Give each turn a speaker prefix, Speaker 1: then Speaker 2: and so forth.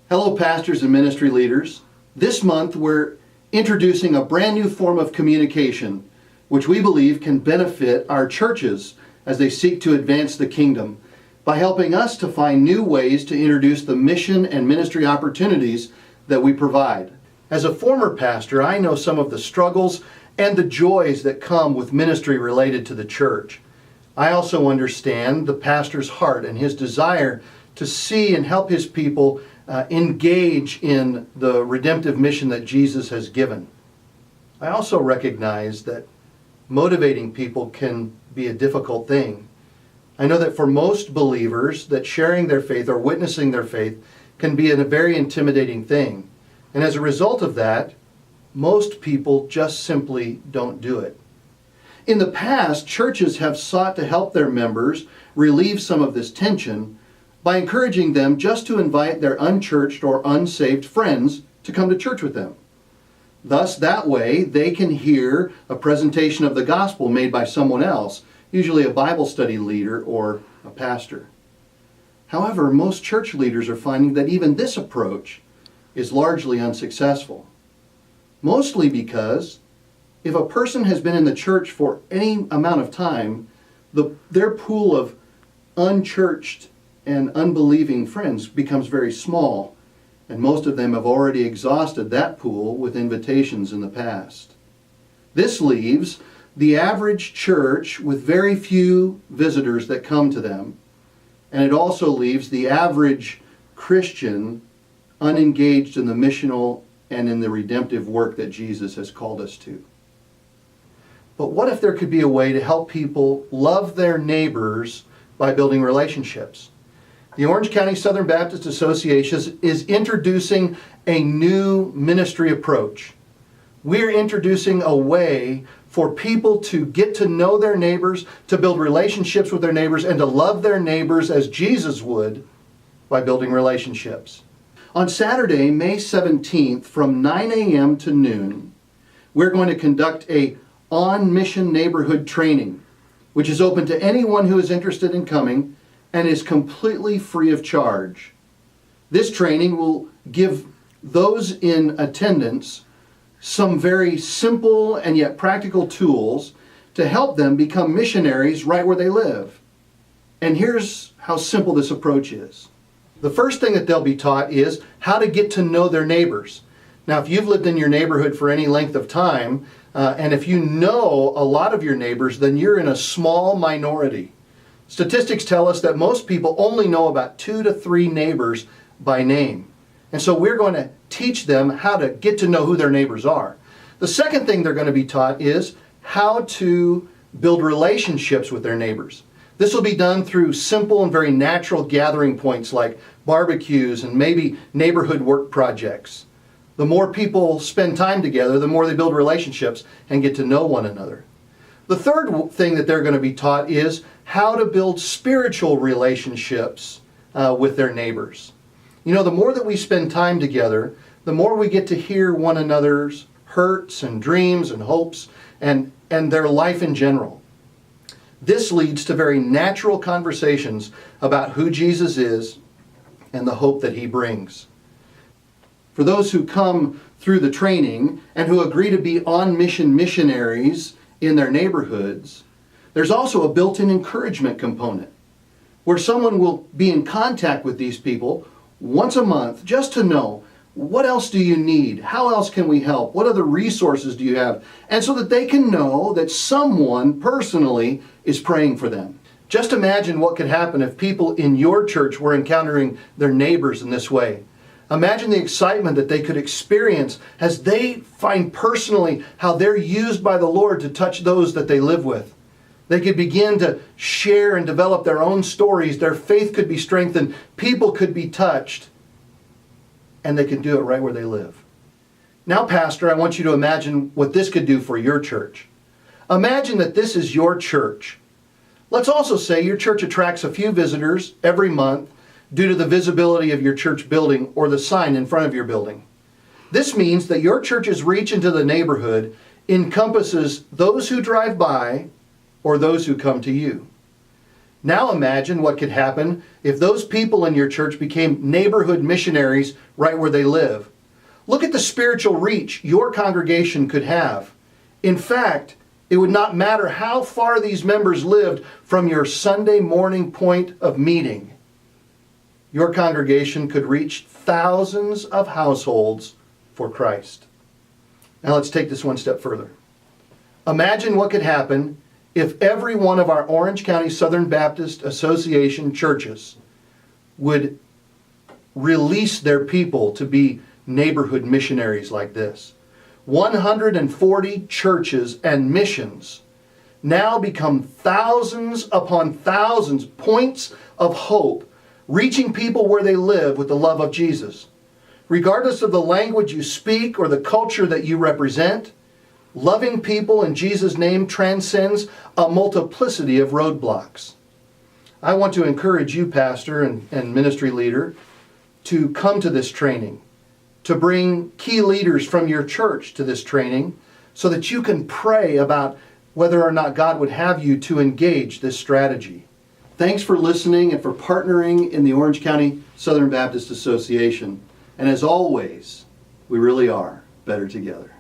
Speaker 1: Hello, pastors and ministry leaders. This month we're introducing a brand new form of communication which we believe can benefit our churches as they seek to advance the kingdom by helping us to find new ways to introduce the mission and ministry opportunities that we provide. As a former pastor, I know some of the struggles and the joys that come with ministry related to the church. I also understand the pastor's heart and his desire to see and help his people engage in the redemptive mission that Jesus has given. I also recognize that motivating people can be a difficult thing. I know that for most believers, that sharing their faith or witnessing their faith can be a very intimidating thing. And as a result of that, most people just simply don't do it. In the past, churches have sought to help their members relieve some of this tension by encouraging them just to invite their unchurched or unsaved friends to come to church with them. Thus, that way, they can hear a presentation of the gospel made by someone else, usually a Bible study leader or a pastor. However, most church leaders are finding that even this approach is largely unsuccessful. Mostly because if a person has been in the church for any amount of time, their pool of unchurched and unbelieving friends becomes very small, and most of them have already exhausted that pool with invitations in the past. This leaves the average church with very few visitors that come to them, and it also leaves the average Christian unengaged in the missional and in the redemptive work that Jesus has called us to. But what if there could be a way to help people love their neighbors by building relationships? The Orange County Southern Baptist Association is introducing a new ministry approach. We're introducing a way for people to get to know their neighbors, to build relationships with their neighbors, and to love their neighbors as Jesus would by building relationships. On Saturday, May 17th, from 9 a.m. to noon, we're going to conduct a on-mission neighborhood training, which is open to anyone who is interested in coming and is completely free of charge. This training will give those in attendance some very simple and yet practical tools to help them become missionaries right where they live. And here's how simple this approach is. The first thing that they'll be taught is how to get to know their neighbors. Now, if you've lived in your neighborhood for any length of time, and if you know a lot of your neighbors, then you're in a small minority. Statistics tell us that most people only know about 2 to 3 neighbors by name. And so we're going to teach them how to get to know who their neighbors are. The second thing they're going to be taught is how to build relationships with their neighbors. This will be done through simple and very natural gathering points like barbecues and maybe neighborhood work projects. The more people spend time together, the more they build relationships and get to know one another. The third thing that they're going to be taught is how to build spiritual relationships with their neighbors. You know, the more that we spend time together, the more we get to hear one another's hurts and dreams and hopes and their life in general. This leads to very natural conversations about who Jesus is and the hope that he brings. For those who come through the training and who agree to be on-mission missionaries in their neighborhoods, there's also a built-in encouragement component where someone will be in contact with these people once a month just to know, what else do you need? How else can we help? What other resources do you have? And so that they can know that someone personally is praying for them. Just imagine what could happen if people in your church were encountering their neighbors in this way. Imagine the excitement that they could experience as they find personally how they're used by the Lord to touch those that they live with. They could begin to share and develop their own stories. Their faith could be strengthened. People could be touched. And they can do it right where they live. Now, Pastor, I want you to imagine what this could do for your church. Imagine that this is your church. Let's also say your church attracts a few visitors every month due to the visibility of your church building or the sign in front of your building. This means that your church's reach into the neighborhood encompasses those who drive by or those who come to you. Now imagine what could happen if those people in your church became neighborhood missionaries right where they live. Look at the spiritual reach your congregation could have. In fact, it would not matter how far these members lived from your Sunday morning point of meeting. Your congregation could reach thousands of households for Christ. Now let's take this one step further. Imagine what could happen if every one of our Orange County Southern Baptist Association churches would release their people to be neighborhood missionaries like this. 140 churches and missions now become thousands upon thousands points of hope, reaching people where they live with the love of Jesus. Regardless of the language you speak or the culture that you represent, loving people in Jesus' name transcends a multiplicity of roadblocks. I want to encourage you, pastor and ministry leader, to come to this training, to bring key leaders from your church to this training so that you can pray about whether or not God would have you to engage this strategy. Thanks for listening and for partnering in the Orange County Southern Baptist Association. And as always, we really are better together.